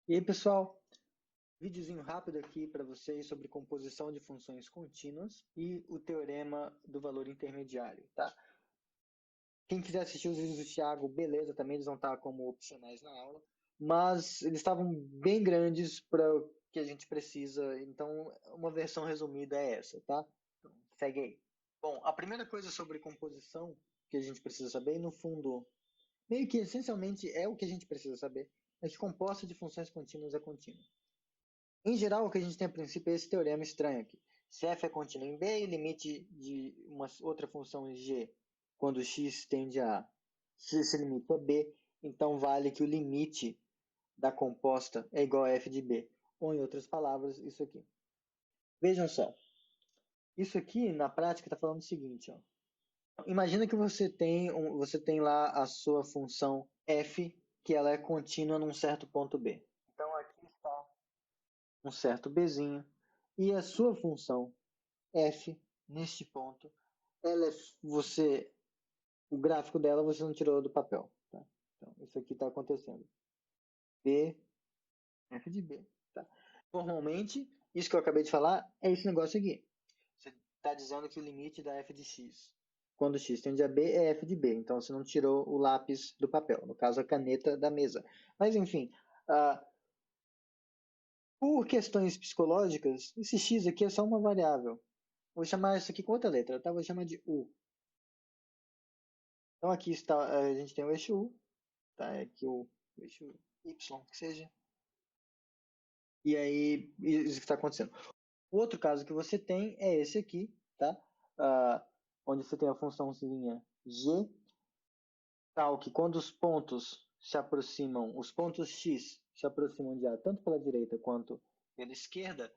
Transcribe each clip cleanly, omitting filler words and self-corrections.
E aí, pessoal, videozinho rápido aqui para vocês sobre composição de funções contínuas e o teorema do valor intermediário, tá? Quem quiser assistir os vídeos do Thiago, beleza, também eles vão estar como opcionais na aula, mas eles estavam bem grandes para o que a gente precisa, então uma versão resumida é essa, tá? Então, segue aí. Bom, a primeira coisa sobre composição que a gente precisa saber, e no fundo, meio que essencialmente é o que a gente precisa saber, é que composta de funções contínuas é contínua. Em geral, o que a gente tem a princípio é esse teorema estranho aqui. Se f é contínuo em B e limite de uma outra função g quando x tende a A, se esse limite é B, então vale que o limite da composta é igual a f de B. Ou, em outras palavras, isso aqui. Vejam só. Isso aqui, na prática, está falando o seguinte. Ó. Imagina que você tem lá a sua função f, que ela é contínua num certo ponto B. Então, aqui está um certo bzinho, e a sua função f, neste ponto, ela é, o gráfico dela você não tirou do papel. Tá? Então, isso aqui está acontecendo. B, f de B. Tá? Normalmente, isso que eu acabei de falar é esse negócio aqui. Você está dizendo que o limite da f de x, quando x tende a B, é f de B. Então, você não tirou o lápis do papel. No caso, a caneta da mesa. Mas, enfim, por questões psicológicas, esse x aqui é só uma variável. Vou chamar isso aqui com outra letra, tá? Vou chamar de U. Então aqui está, a gente tem o eixo U, tá? Aqui o eixo Y, que seja. E aí, isso que está acontecendo. O outro caso que você tem é esse aqui, tá? Onde você tem a funçãozinha G, tal que quando os pontos se aproximam, os pontos X se aproximam de A, tanto pela direita quanto pela esquerda,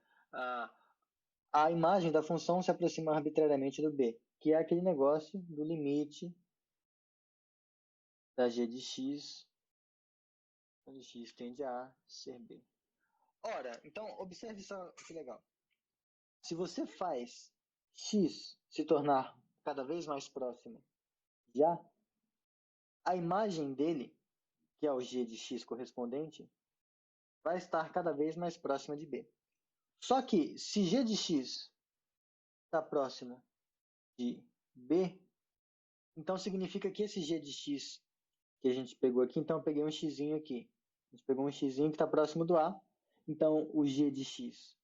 a imagem da função se aproxima arbitrariamente do B, que é aquele negócio do limite da g de x, quando x tende a ser b. Ora, então, observe só que legal. Se você faz x se tornar cada vez mais próximo de a, a imagem dele, que é o g de x correspondente, vai estar cada vez mais próxima de b. Só que, se g de x está próximo de b, então significa que esse g de x que a gente pegou aqui, então eu peguei um x aqui. A gente pegou um x que está próximo do A, então o g de x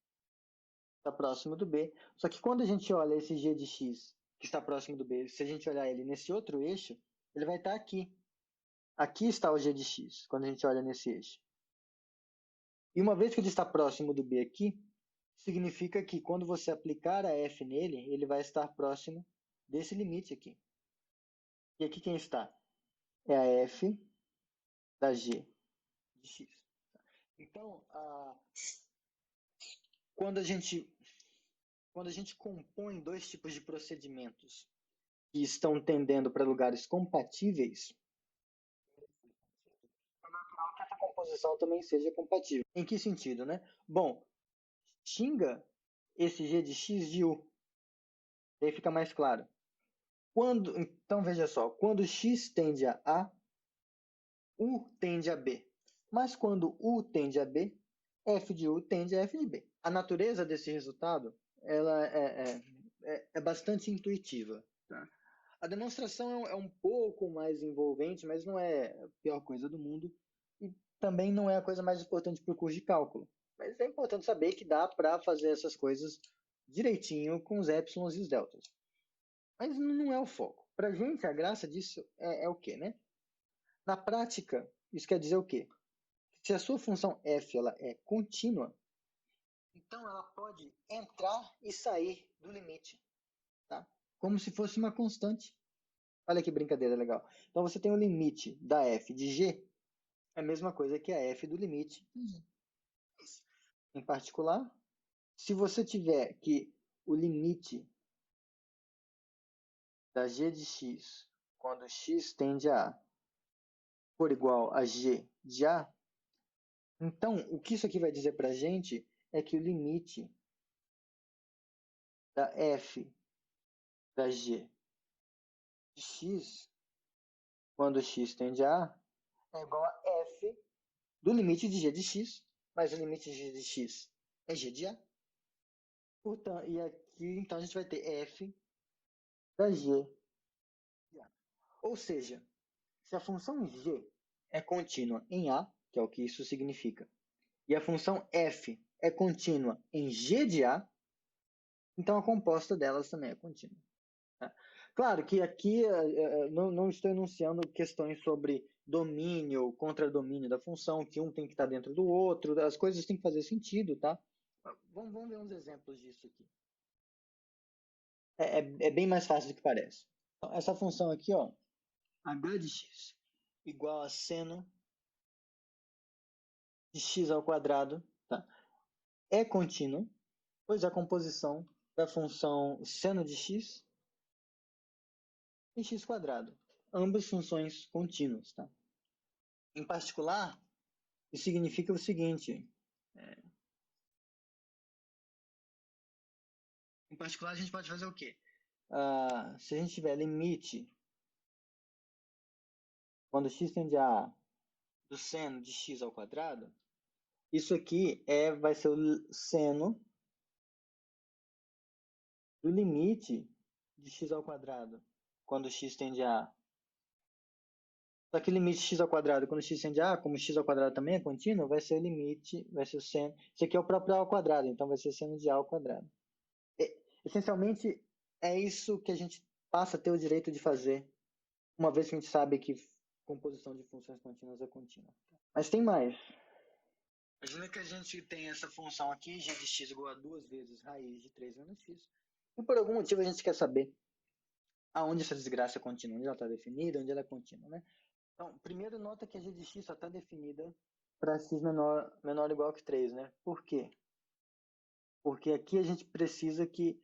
está próximo do B. Só que quando a gente olha esse g de x que está próximo do B, se a gente olhar ele nesse outro eixo, ele vai estar aqui. Aqui está o g de x, quando a gente olha nesse eixo. E uma vez que ele está próximo do B aqui, significa que quando você aplicar a f nele, ele vai estar próximo desse limite aqui. E aqui quem está? É a f da g de x. Então, quando a gente compõe dois tipos de procedimentos que estão tendendo para lugares compatíveis, é natural que essa composição também seja compatível. Em que sentido, né? Bom, xinga esse g de x de u. Aí fica mais claro. Então, veja só. Quando x tende a A, u tende a B. Mas quando u tende a B, f de u tende a f de B. A natureza desse resultado ela é bastante intuitiva. Tá? A demonstração é um pouco mais envolvente, mas não é a pior coisa do mundo. E também não é a coisa mais importante para o curso de cálculo. Mas é importante saber que dá para fazer essas coisas direitinho com os épsilons e os deltas. Mas não é o foco. Para a gente, a graça disso é o quê, né? Na prática, isso quer dizer o quê? Se a sua função f ela é contínua, então ela pode entrar e sair do limite, tá? Como se fosse uma constante. Olha que brincadeira legal. Então você tem o limite da f de g, é a mesma coisa que a f do limite de g. Em particular, se você tiver que o limite da g de x, quando x tende a A, for igual a g de A, então o que isso aqui vai dizer para a gente é que o limite da f da g de x, quando x tende a A, é igual a f do limite de g de x mais o limite de x é g de a. Portanto, e aqui, então, a gente vai ter f da g de a. Ou seja, se a função g é contínua em a, que é o que isso significa, e a função f é contínua em g de a, então a composta delas também é contínua. Tá? Claro que aqui não estou enunciando questões sobre domínio ou contradomínio da função, que um tem que estar dentro do outro, as coisas têm que fazer sentido, tá? Vamos ver uns exemplos disso aqui. É bem mais fácil do que parece. Então, essa função aqui, ó, h de x igual a seno de x ao quadrado, tá? É contínua, pois a composição da função seno de x e x quadrado, ambas funções contínuas, tá? Em particular, isso significa o seguinte, em particular a gente pode fazer o quê? Se a gente tiver limite, quando x tende a do seno de x ao quadrado, isso aqui vai ser o seno do limite de x ao quadrado, quando x tende a. Só que o limite de x ao quadrado, quando x tende a, como x ao quadrado também é contínuo, vai ser o limite, vai ser o seno. Isso aqui é o próprio a ao quadrado, então vai ser seno de a ao quadrado. Essencialmente, é isso que a gente passa a ter o direito de fazer, uma vez que a gente sabe que composição de funções contínuas é contínua. Mas tem mais. Imagina que a gente tem essa função aqui, g de x igual a 2 vezes raiz de 3 menos x. E por algum motivo a gente quer saber aonde essa desgraça é contínua, onde ela está definida, onde ela é contínua, né? Então, primeiro nota que a g de x só está definida para x menor ou igual que 3, né? Por quê? Porque aqui a gente precisa que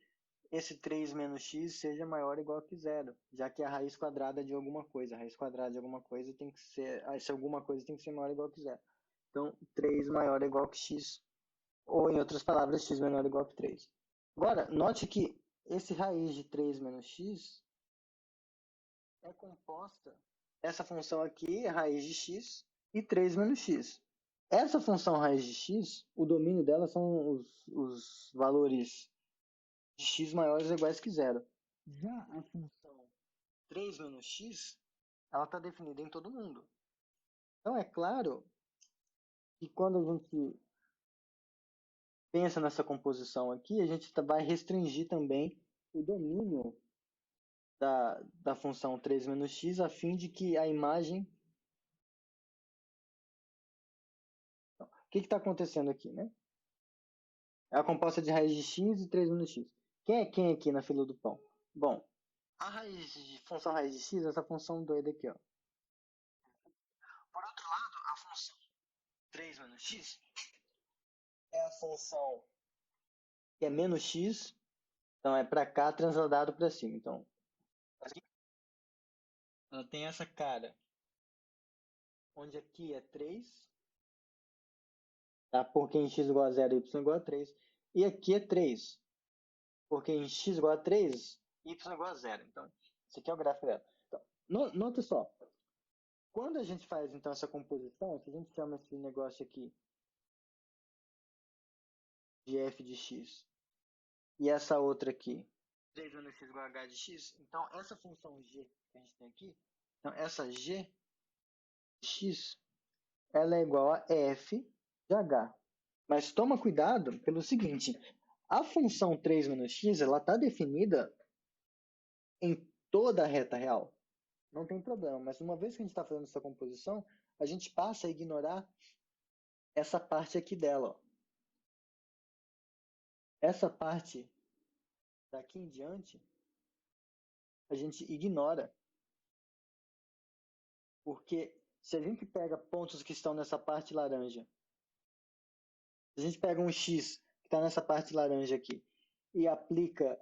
esse 3 menos x seja maior ou igual que zero, já que é a raiz quadrada de alguma coisa. A raiz quadrada de alguma coisa tem que ser, se alguma coisa tem que ser maior ou igual que zero. Então, 3 maior ou igual que x, ou em outras palavras, x menor ou igual que 3. Agora, note que esse raiz de 3 menos x é composta, essa função aqui é raiz de x e 3 menos x. Essa função raiz de x, o domínio dela são os valores de x maiores ou iguais que zero. Já a função 3 menos x, ela está definida em todo mundo. Então é claro que quando a gente pensa nessa composição aqui, a gente vai restringir também o domínio da função 3 menos x, a fim de que a imagem... Então, o que está acontecendo aqui, né? É a composta de raiz de x e 3 menos x. Quem é quem aqui na fila do pão? Bom, a função raiz de x é essa função doida aqui, ó. Por outro lado, a função 3 menos x é a função que é menos x, então é para cá transladado para cima. Então, ela tem essa cara, onde aqui é 3, tá? Porque em x igual a 0, y igual a 3. E aqui é 3, porque em x igual a 3, y igual a 0. Então, esse aqui é o gráfico dela. Então, nota só, quando a gente faz então essa composição, se a gente chama esse negócio aqui de f de x e essa outra aqui, 3 menos x igual a h de x, então essa função g que a gente tem aqui, então essa g de x, ela é igual a f de h. Mas toma cuidado pelo seguinte, a função 3 menos x, ela está definida em toda a reta real. Não tem problema, mas uma vez que a gente está fazendo essa composição, a gente passa a ignorar essa parte aqui dela. Ó. Essa parte daqui em diante, a gente ignora. Porque se a gente pega pontos que estão nessa parte laranja, se a gente pega um x que está nessa parte laranja aqui e aplica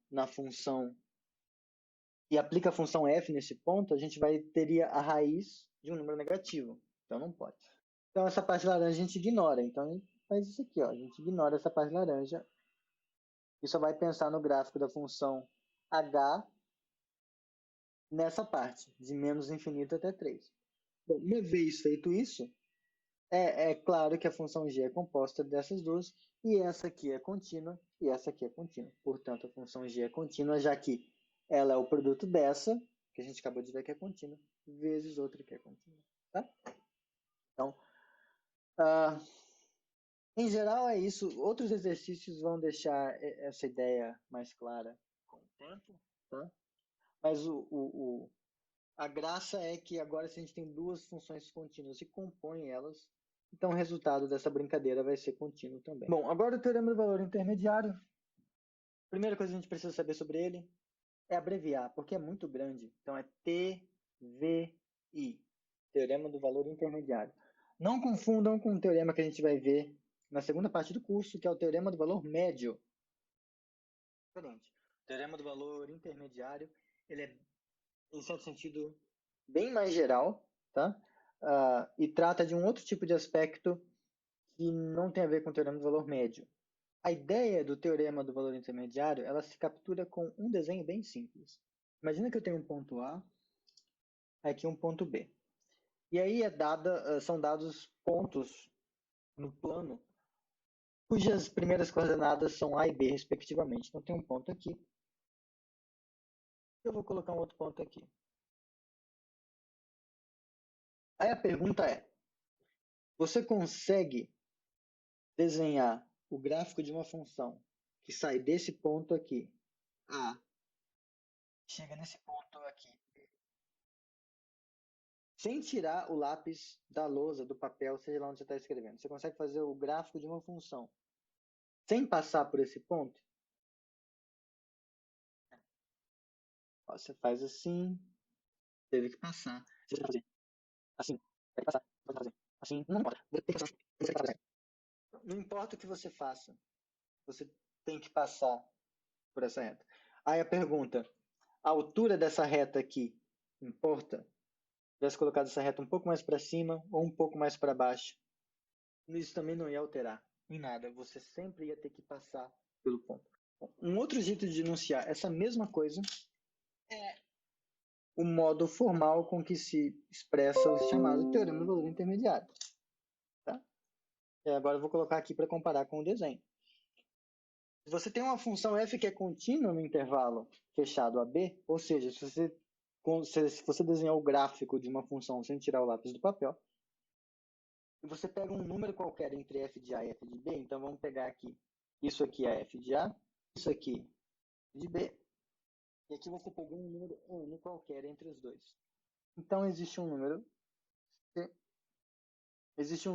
na função e aplica a função f nesse ponto, a gente teria a raiz de um número negativo. Então não pode. Então essa parte laranja a gente ignora. Então a gente faz isso aqui, ó. A gente ignora essa parte laranja e só vai pensar no gráfico da função h nessa parte, de menos infinito até 3. Bom, uma vez feito isso, É claro que a função g é composta dessas duas, e essa aqui é contínua, e essa aqui é contínua. Portanto, a função g é contínua, já que ela é o produto dessa, que a gente acabou de ver que é contínua, vezes outra que é contínua. Tá? Então, em geral é isso. Outros exercícios vão deixar essa ideia mais clara com o tempo. Tá? Mas a graça é que agora se a gente tem duas funções contínuas e compõe elas, então o resultado dessa brincadeira vai ser contínuo também. Bom, agora o teorema do valor intermediário. Primeira coisa que a gente precisa saber sobre ele é abreviar, porque é muito grande. Então é TVI, teorema do valor intermediário. Não confundam com o teorema que a gente vai ver na segunda parte do curso, que é o teorema do valor médio. Diferente. O teorema do valor intermediário, ele é, em certo sentido, bem mais geral, tá? E trata de um outro tipo de aspecto que não tem a ver com o teorema do valor médio. A ideia do teorema do valor intermediário, ela se captura com um desenho bem simples. Imagina que eu tenho um ponto A, aqui um ponto B. E aí são dados pontos no plano, cujas primeiras coordenadas são A e B, respectivamente. Então tem um ponto aqui. Eu vou colocar um outro ponto aqui. Aí a pergunta é, você consegue desenhar o gráfico de uma função que sai desse ponto aqui, A, chega nesse ponto aqui, sem tirar o lápis da lousa, do papel, seja lá onde você está escrevendo? Você consegue fazer o gráfico de uma função sem passar por esse ponto? Você faz assim, teve que passar. Você vai fazer assim, tem que passar, pode fazer assim, não importa, tem que passar, você tá fazendo. Não importa o que você faça, você tem que passar por essa reta. Aí a pergunta, a altura dessa reta aqui importa? Se tivesse colocado essa reta um pouco mais para cima ou um pouco mais para baixo, isso também não ia alterar em nada. Você sempre ia ter que passar pelo ponto. Um outro jeito de enunciar essa mesma coisa é o modo formal com que se expressa o chamado teorema do valor intermediário. Tá? E agora eu vou colocar aqui para comparar com o desenho. Se você tem uma função f que é contínua no intervalo fechado AB, ou seja, se você desenhar o gráfico de uma função sem tirar o lápis do papel, e você pega um número qualquer entre f de A e f de B, então vamos pegar aqui, isso aqui é f de A, isso aqui é de B, e aqui você pegou um número n qualquer entre os dois. Então existe um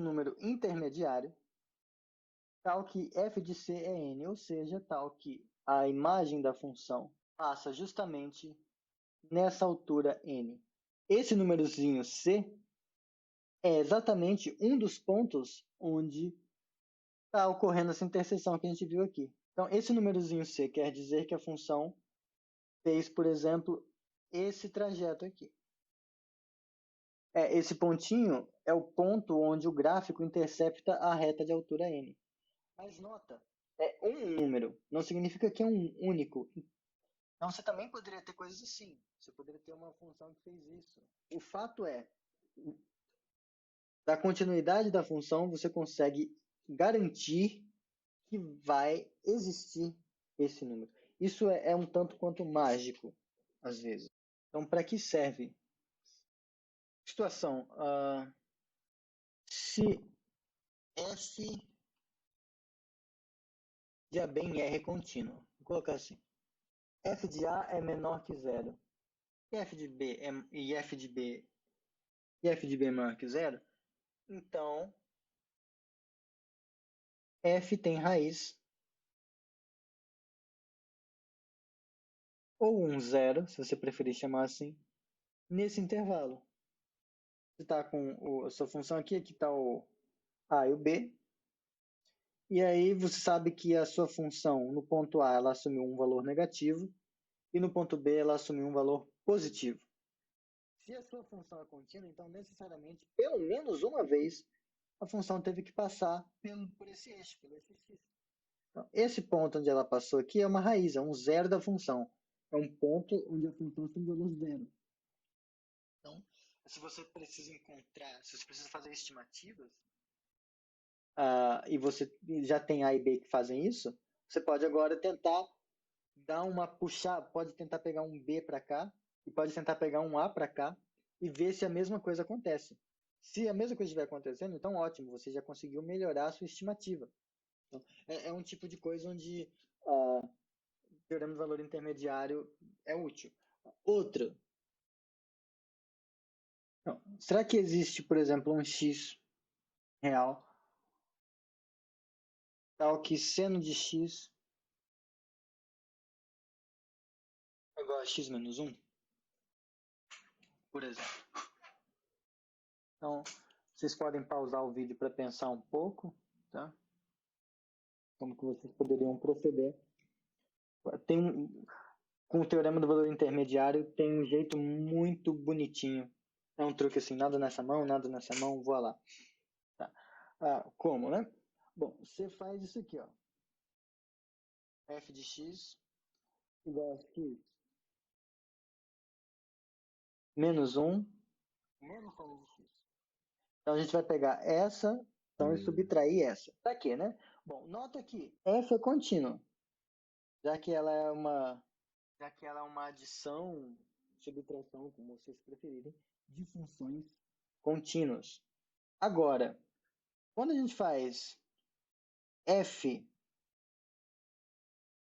número intermediário, tal que f de c é n, ou seja, tal que a imagem da função passa justamente nessa altura n. Esse númerozinho c é exatamente um dos pontos onde está ocorrendo essa interseção que a gente viu aqui. Então, esse númerozinho c quer dizer que a função fez, por exemplo, esse trajeto aqui. Esse pontinho é o ponto onde o gráfico intercepta a reta de altura n. Mas nota, é um número, não significa que é um único. Então você também poderia ter coisas assim. Você poderia ter uma função que fez isso. O fato é, da continuidade da função, você consegue garantir que vai existir esse número. Isso é um tanto quanto mágico, às vezes. Então, para que serve? Situação. Se f de A bem R é contínuo, vou colocar assim. F de A é menor que zero. E f de B e f de B é maior que zero, então f tem raiz ou um zero, se você preferir chamar assim, nesse intervalo. Você está com a sua função aqui está o A e o B, e aí você sabe que a sua função no ponto A ela assumiu um valor negativo e no ponto B ela assumiu um valor positivo. Se a sua função é contínua, então necessariamente, pelo menos uma vez, a função teve que passar por esse eixo, pelo eixo x. Então, esse ponto onde ela passou aqui é uma raiz, é um zero da função. É um ponto onde a função tem valor zero. Então, se você precisa fazer estimativas, e você já tem A e B que fazem isso, você pode agora tentar dar uma puxada, pode tentar pegar um B para cá e pode tentar pegar um A para cá e ver se a mesma coisa acontece. Se a mesma coisa estiver acontecendo, então ótimo, você já conseguiu melhorar a sua estimativa. Então, é um tipo de coisa onde o teorema do valor intermediário é útil. Outra, não, será que existe, por exemplo, um x real tal que seno de x é igual a x menos 1, por exemplo? Então, vocês podem pausar o vídeo para pensar um pouco, tá? Como que vocês poderiam proceder. Com o teorema do valor intermediário, tem um jeito muito bonitinho. É um truque assim, nada nessa mão, voa lá. Tá. Como, né? Bom, você faz isso aqui, ó. F de x igual a x menos 1 menos seno de x. Então a gente vai pegar essa e subtrair essa. Pra quê, né? Bom, nota que f é contínuo, já que ela é uma adição, subtração, como vocês preferirem, de funções contínuas. Agora, quando a gente faz f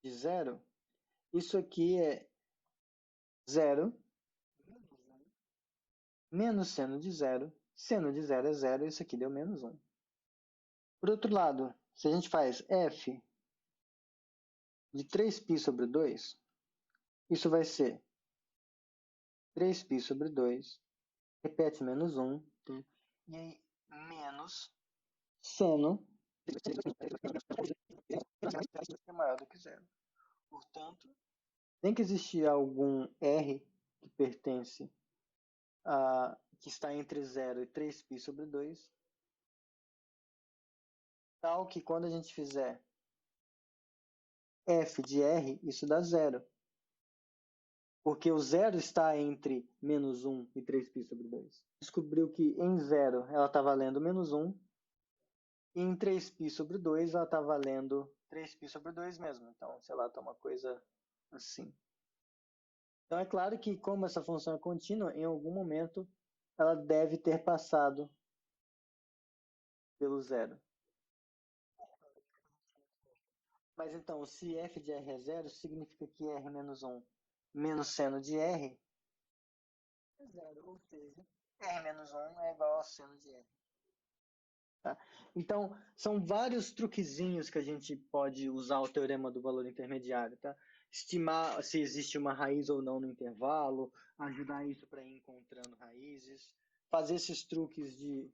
de zero, isso aqui é zero menos seno de zero. Seno de zero é zero, isso aqui deu menos 1. Por outro lado, se a gente faz f de 3π sobre 2, isso vai ser 3π sobre 2, repete menos 1, e aí menos seno é maior do que zero. Portanto, tem que existir algum r que pertence que está entre 0 e 3π sobre 2, tal que quando a gente fizer f de r, isso dá zero. Porque o zero está entre menos 1 e 3π sobre 2. Descobriu que em zero ela está valendo menos 1, e em 3π sobre 2 ela está valendo 3π sobre 2 mesmo. Então, sei lá, está uma coisa assim. Então é claro que como essa função é contínua, em algum momento ela deve ter passado pelo zero. Mas então, se f de r é zero, significa que r menos 1 menos seno de r é zero, ou seja, r menos 1 é igual a seno de r. Tá? Então, são vários truquezinhos que a gente pode usar o teorema do valor intermediário. Tá? Estimar se existe uma raiz ou não no intervalo, ajudar isso para ir encontrando raízes, fazer esses truques o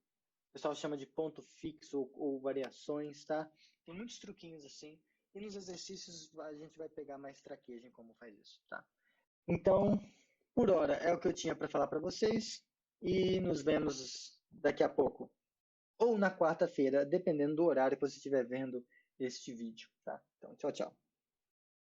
pessoal chama de ponto fixo ou variações, tá? Tem muitos truquinhos assim. E nos exercícios a gente vai pegar mais traquejo em como faz isso, tá? Então, por hora é o que eu tinha para falar para vocês e nos vemos daqui a pouco ou na quarta-feira, dependendo do horário que você estiver vendo este vídeo, tá? Então, tchau, tchau.